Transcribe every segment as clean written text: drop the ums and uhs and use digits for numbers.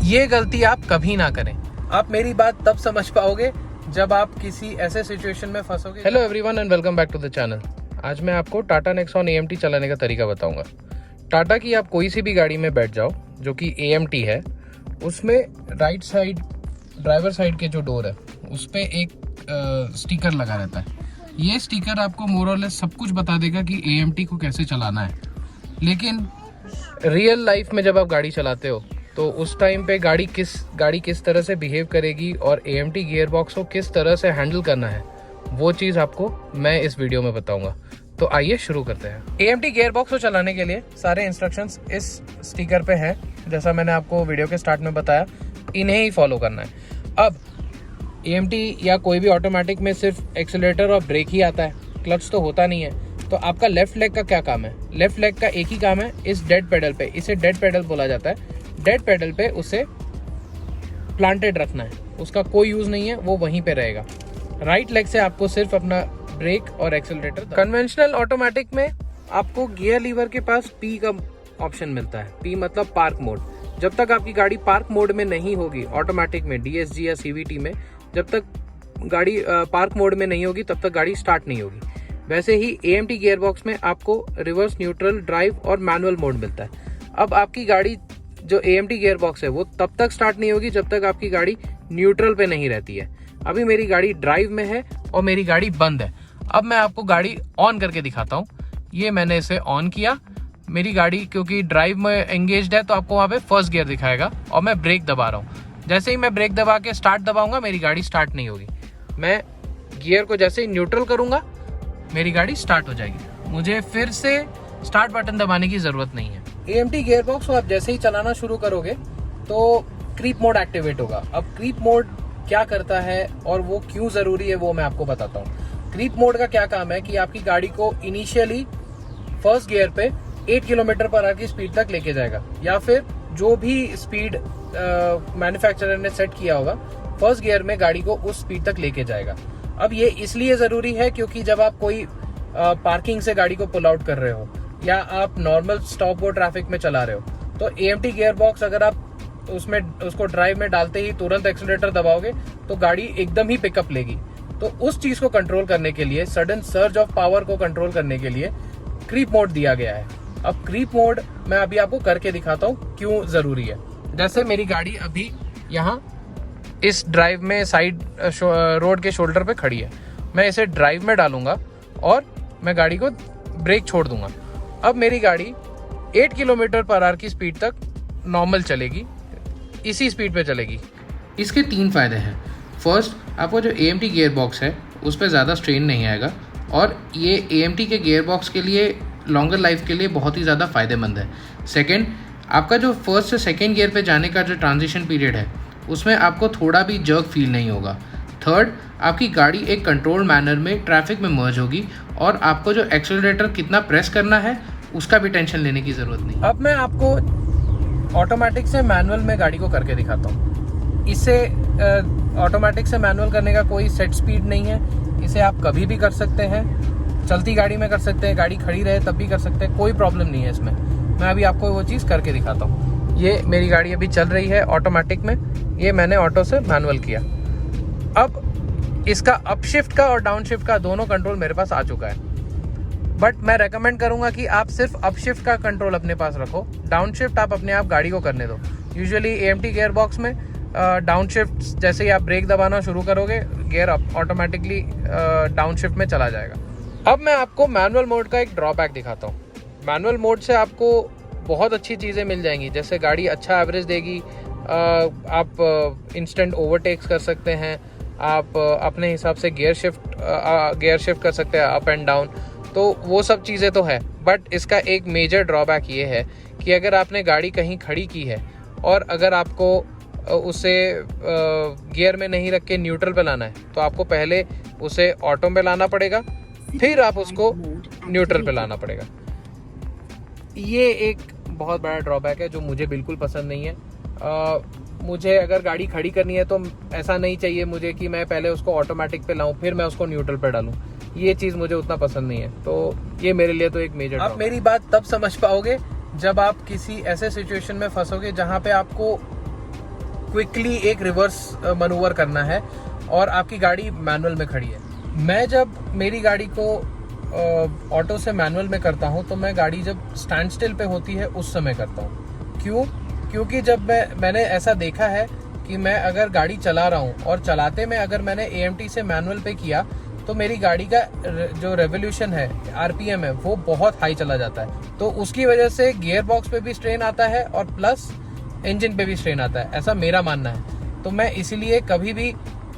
ये गलती आप कभी ना करें। आप मेरी बात तब समझ पाओगे जब आप किसी ऐसे सिचुएशन में फंसोगे। Hello everyone and welcome back to the channel. आज मैं आपको टाटा नेक्सॉन AMT चलाने का तरीका बताऊंगा। टाटा की आप कोई सी भी गाड़ी में बैठ जाओ जो कि AMT है, उसमें राइट साइड ड्राइवर साइड के जो डोर है उस पर एक स्टिकर लगा रहता है। ये स्टिकर आपको मोर और लेस सब कुछ बता देगा कि AMT को कैसे चलाना है। लेकिन रियल लाइफ में जब आप गाड़ी चलाते हो तो उस टाइम पे गाड़ी किस तरह से बिहेव करेगी और AMT गियर बॉक्स को किस तरह से हैंडल करना है, वो चीज़ आपको मैं इस वीडियो में बताऊंगा। तो आइए शुरू करते हैं। AMT गियर बॉक्स को चलाने के लिए सारे इंस्ट्रक्शंस इस स्टिकर पे हैं। जैसा मैंने आपको वीडियो के स्टार्ट में बताया, इन्हें ही फॉलो करना है। अब AMT या कोई भी ऑटोमेटिक में सिर्फ एक्सीलरेटर और ब्रेक ही आता है, क्लच तो होता नहीं है। तो आपका लेफ्ट लेग का क्या काम है? लेफ्ट लेग का एक ही काम है, इस डेड पेडल पे, इसे डेड पेडल बोला जाता है। डेड पेडल पे उसे प्लांटेड रखना है, उसका कोई यूज नहीं है, वो वहीं पे रहेगा। राइट लेग से आपको सिर्फ अपना ब्रेक और एक्सीलरेटर। कन्वेंशनल ऑटोमेटिक में आपको गियर लीवर के पास P का ऑप्शन मिलता है। P मतलब पार्क मोड। जब तक आपकी गाड़ी पार्क मोड में नहीं होगी ऑटोमेटिक में, DSG या CVT में, जब तक गाड़ी पार्क मोड में नहीं होगी तब तक गाड़ी स्टार्ट नहीं होगी। वैसे ही AMT गियर बॉक्स में आपको रिवर्स, न्यूट्रल, ड्राइव और मैनुअल मोड मिलता है। अब आपकी गाड़ी जो AMT गियर बॉक्स है वो तब तक स्टार्ट नहीं होगी जब तक आपकी गाड़ी न्यूट्रल पे नहीं रहती है। अभी मेरी गाड़ी ड्राइव में है और मेरी गाड़ी बंद है। अब मैं आपको गाड़ी ऑन करके दिखाता हूँ। ये मैंने इसे ऑन किया। मेरी गाड़ी क्योंकि ड्राइव में एंगेज्ड है तो आपको वहाँ पे फर्स्ट गियर दिखाएगा और मैं ब्रेक दबा रहा हूँ। जैसे ही मैं ब्रेक दबा के स्टार्ट दबाऊंगा मेरी गाड़ी स्टार्ट नहीं होगी। मैं गियर को जैसे ही न्यूट्रल करूंगा मेरी गाड़ी स्टार्ट हो जाएगी। मुझे फिर से स्टार्ट बटन दबाने की जरूरत नहीं है। AMT गियर बॉक्स को आप जैसे ही चलाना शुरू करोगे तो क्रीप मोड एक्टिवेट होगा। अब क्रीप मोड क्या करता है और वो क्यों जरूरी है वो मैं आपको बताता हूँ। क्रीप मोड का क्या काम है कि आपकी गाड़ी को इनिशियली फर्स्ट गियर पे 8 km/h की स्पीड तक लेके जाएगा, या फिर जो भी स्पीड मैन्युफैक्चरर ने सेट किया होगा फर्स्ट गियर में गाड़ी को उस स्पीड तक लेके जाएगा। अब ये इसलिए जरूरी है क्योंकि जब आप कोई पार्किंग से गाड़ी को पुल आउट कर रहे हो या आप नॉर्मल स्टॉप वो ट्रैफिक में चला रहे हो तो AMT गियर बॉक्स अगर आप उसको ड्राइव में डालते ही तुरंत एक्सीलरेटर दबाओगे तो गाड़ी एकदम ही पिकअप लेगी। तो उस चीज को कंट्रोल करने के लिए, सडन सर्ज ऑफ पावर को कंट्रोल करने के लिए क्रीप मोड दिया गया है। अब क्रीप मोड मैं अभी आपको करके दिखाता हूँ क्यों जरूरी है। जैसे मेरी गाड़ी अभी यहाँ इस ड्राइव में साइड रोड के शोल्डर पे खड़ी है, मैं इसे ड्राइव में डालूंगा और मैं गाड़ी को ब्रेक छोड़ दूंगा। अब मेरी गाड़ी 8 km/h की स्पीड तक नॉर्मल चलेगी, इसी स्पीड पे चलेगी। इसके 3 फायदे हैं। फर्स्ट, आपको जो AMT गियर बॉक्स है उस पर ज़्यादा स्ट्रेन नहीं आएगा और ये AMT के गियर बॉक्स के लिए लॉन्गर लाइफ के लिए बहुत ही ज़्यादा फायदेमंद है। सेकेंड, आपका जो फर्स्ट से सेकेंड गियर पे जाने का जो ट्रांजिशन पीरियड है उसमें आपको थोड़ा भी जर्क फील नहीं होगा। थर्ड, आपकी गाड़ी एक कंट्रोल मैनर में ट्रैफिक में मर्ज होगी और आपको जो एक्सेलरेटर कितना प्रेस करना है उसका भी टेंशन लेने की ज़रूरत नहीं। अब मैं आपको ऑटोमेटिक से मैनुअल में गाड़ी को करके दिखाता हूँ। इसे ऑटोमेटिक से मैनुअल करने का कोई सेट स्पीड नहीं है। इसे आप कभी भी कर सकते हैं, चलती गाड़ी में कर सकते हैं, गाड़ी खड़ी रहे तब भी कर सकते हैं, कोई प्रॉब्लम नहीं है इसमें। मैं अभी आपको वो चीज़ करके दिखाता हूँ। ये मेरी गाड़ी अभी चल रही है ऑटोमेटिक में, ये मैंने ऑटो से मैनुअल किया। अब इसका अप शिफ्ट का और डाउन शिफ्ट का दोनों कंट्रोल मेरे पास आ चुका है, बट मैं रेकमेंड करूंगा कि आप सिर्फ अप शिफ्ट का कंट्रोल अपने पास रखो, डाउन शिफ्ट आप अपने आप गाड़ी को करने दो। यूजुअली AMT गियर बॉक्स में डाउन शिफ्ट जैसे ही आप ब्रेक दबाना शुरू करोगे गियर ऑटोमेटिकली डाउन शिफ्ट में चला जाएगा। अब मैं आपको मैनुअल मोड का एक ड्रॉबैक दिखाता हूँ। मैनुअल मोड से आपको बहुत अच्छी चीज़ें मिल जाएंगी, जैसे गाड़ी अच्छा एवरेज देगी, आप इंस्टेंट ओवरटेक्स कर सकते हैं, आप अपने हिसाब से गियर शिफ्ट कर सकते हैं अप एंड डाउन। तो वो सब चीज़ें तो है, बट इसका एक मेजर ड्रॉबैक ये है कि अगर आपने गाड़ी कहीं खड़ी की है और अगर आपको उसे गियर में नहीं रख के न्यूट्रल पे लाना है तो आपको पहले उसे ऑटो में लाना पड़ेगा, फिर आप उसको न्यूट्रल पे लाना पड़ेगा। ये एक बहुत बड़ा ड्रॉबैक है जो मुझे बिल्कुल पसंद नहीं है। मुझे अगर गाड़ी खड़ी करनी है तो ऐसा नहीं चाहिए मुझे कि मैं पहले उसको ऑटोमेटिक पे लाऊं फिर मैं उसको न्यूट्रल पे डालूं। ये चीज़ मुझे उतना पसंद नहीं है, तो ये मेरे लिए तो एक मेजर। आप मेरी बात तब समझ पाओगे जब आप किसी ऐसे सिचुएशन में फंसोगे जहाँ पे आपको क्विकली एक रिवर्स मनूवर करना है और आपकी गाड़ी मैनुअल में खड़ी है। मैं जब मेरी गाड़ी को ऑटो से मैनुअल में करता हूँ तो मैं गाड़ी जब स्टैंड स्टिल पे होती है उस समय करता हूँ। क्योंकि जब मैंने ऐसा देखा है कि मैं अगर गाड़ी चला रहा हूँ और चलाते में अगर मैंने AMT से मैनुअल पे किया तो मेरी गाड़ी का जो रेवोल्यूशन है, RPM है, वो बहुत हाई चला जाता है। तो उसकी वजह से गियर बॉक्स पे भी स्ट्रेन आता है और प्लस इंजन पे भी स्ट्रेन आता है, ऐसा मेरा मानना है। तो मैं इसीलिए कभी भी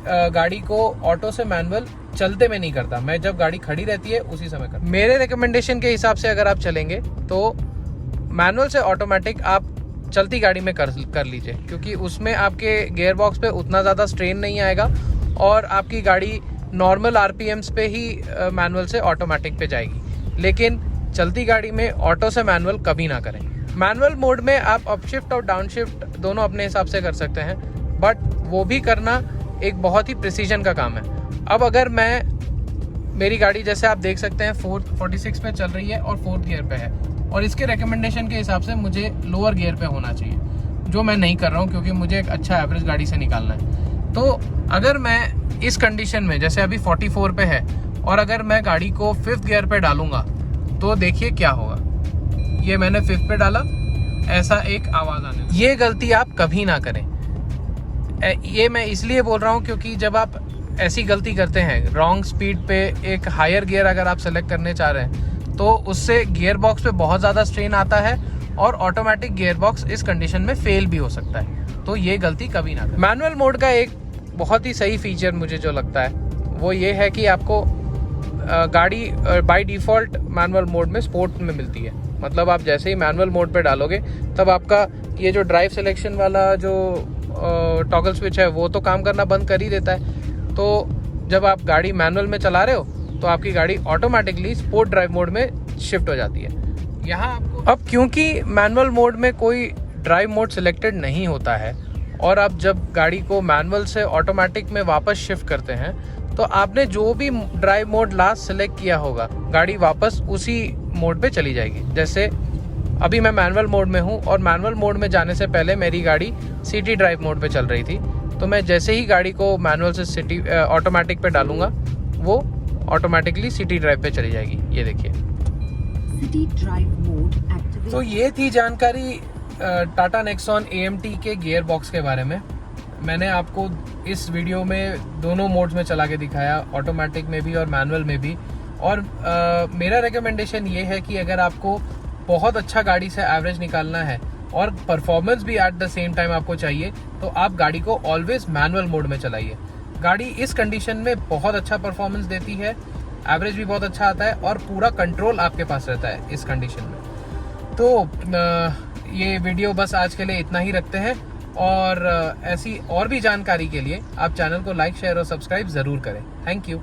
गाड़ी को ऑटो से मैनुअल चलते में नहीं करता, मैं जब गाड़ी खड़ी रहती है उसी समय करता। मेरे रिकमेंडेशन के हिसाब से अगर आप चलेंगे तो मैनुअल से ऑटोमेटिक आप चलती गाड़ी में कर लीजिए, क्योंकि उसमें आपके गियर बॉक्स पे उतना ज़्यादा स्ट्रेन नहीं आएगा और आपकी गाड़ी नॉर्मल RPMs पे ही मैनुअल से ऑटोमेटिक पे जाएगी। लेकिन चलती गाड़ी में ऑटो से मैनुअल कभी ना करें। मैनुअल मोड में आप अप शिफ्ट और डाउन शिफ्ट दोनों अपने हिसाब से कर सकते हैं, बट वो भी करना एक बहुत ही प्रिसीजन का काम है। अब अगर मेरी गाड़ी जैसे आप देख सकते हैं 446 पे चल रही है और 4th गियर पे है और इसके रिकमेंडेशन के हिसाब से मुझे लोअर गियर पे होना चाहिए, जो मैं नहीं कर रहा हूँ क्योंकि मुझे एक अच्छा एवरेज गाड़ी से निकालना है। तो अगर मैं इस कंडीशन में जैसे अभी 44 पे है और अगर मैं गाड़ी को 5th गियर पे डालूंगा तो देखिए क्या होगा। ये मैंने 5th पे डाला, ऐसा एक आवाज़ आने, ये गलती आप कभी ना करें। ये मैं इसलिए बोल रहा हूँ क्योंकि जब आप ऐसी गलती करते हैं, रॉन्ग स्पीड पे एक हायर गियर अगर आप सेलेक्ट करने चाह रहे हैं तो उससे गियर बॉक्स पे बहुत ज़्यादा स्ट्रेन आता है और ऑटोमेटिक गियर बॉक्स इस कंडीशन में फेल भी हो सकता है। तो ये गलती कभी ना करें। मैनुअल मोड का एक बहुत ही सही फीचर मुझे जो लगता है वो ये है कि आपको गाड़ी बाय डिफ़ॉल्ट मैनुअल मोड में स्पोर्ट में मिलती है। मतलब आप जैसे ही मैनुअल मोड पे डालोगे तब आपका ये जो ड्राइव सिलेक्शन वाला जो टॉगल स्विच है वो तो काम करना बंद कर ही देता है। तो जब आप गाड़ी मैनुअल में चला रहे हो तो आपकी गाड़ी ऑटोमेटिकली स्पोर्ट ड्राइव मोड में शिफ्ट हो जाती है। यहाँ आपको अब क्योंकि मैनुअल मोड में कोई ड्राइव मोड सिलेक्टेड नहीं होता है और आप जब गाड़ी को मैनुअल से ऑटोमेटिक में वापस शिफ्ट करते हैं तो आपने जो भी ड्राइव मोड लास्ट सिलेक्ट किया होगा गाड़ी वापस उसी मोड पे चली जाएगी। जैसे अभी मैं मैनुअल मोड में हूँ और मैनुअल मोड में जाने से पहले मेरी गाड़ी सिटी ड्राइव मोड पे चल रही थी, तो मैं जैसे ही गाड़ी को मैनुअल से सिटी ऑटोमेटिक पे डालूंगा वो ऑटोमेटिकली सिटी ड्राइव पे चली जाएगी। ये देखिए, सिटी ड्राइव मोड एक्टिवेट। तो ये थी जानकारी टाटा नेक्सॉन AMT के गियर बॉक्स के बारे में। मैंने आपको इस वीडियो में दोनों मोड्स में चला के दिखाया, ऑटोमेटिक में भी और मैनुअल में भी। और मेरा रिकमेंडेशन ये है कि अगर आपको बहुत अच्छा गाड़ी से एवरेज निकालना है और परफॉर्मेंस भी एट द सेम टाइम आपको चाहिए तो आप गाड़ी को ऑलवेज मैनुअल मोड में चलाइए। गाड़ी इस कंडीशन में बहुत अच्छा परफॉर्मेंस देती है, एवरेज भी बहुत अच्छा आता है और पूरा कंट्रोल आपके पास रहता है इस कंडीशन में। तो ये वीडियो बस आज के लिए इतना ही रखते हैं और ऐसी और भी जानकारी के लिए आप चैनल को लाइक, शेयर और सब्सक्राइब ज़रूर करें। Thank you.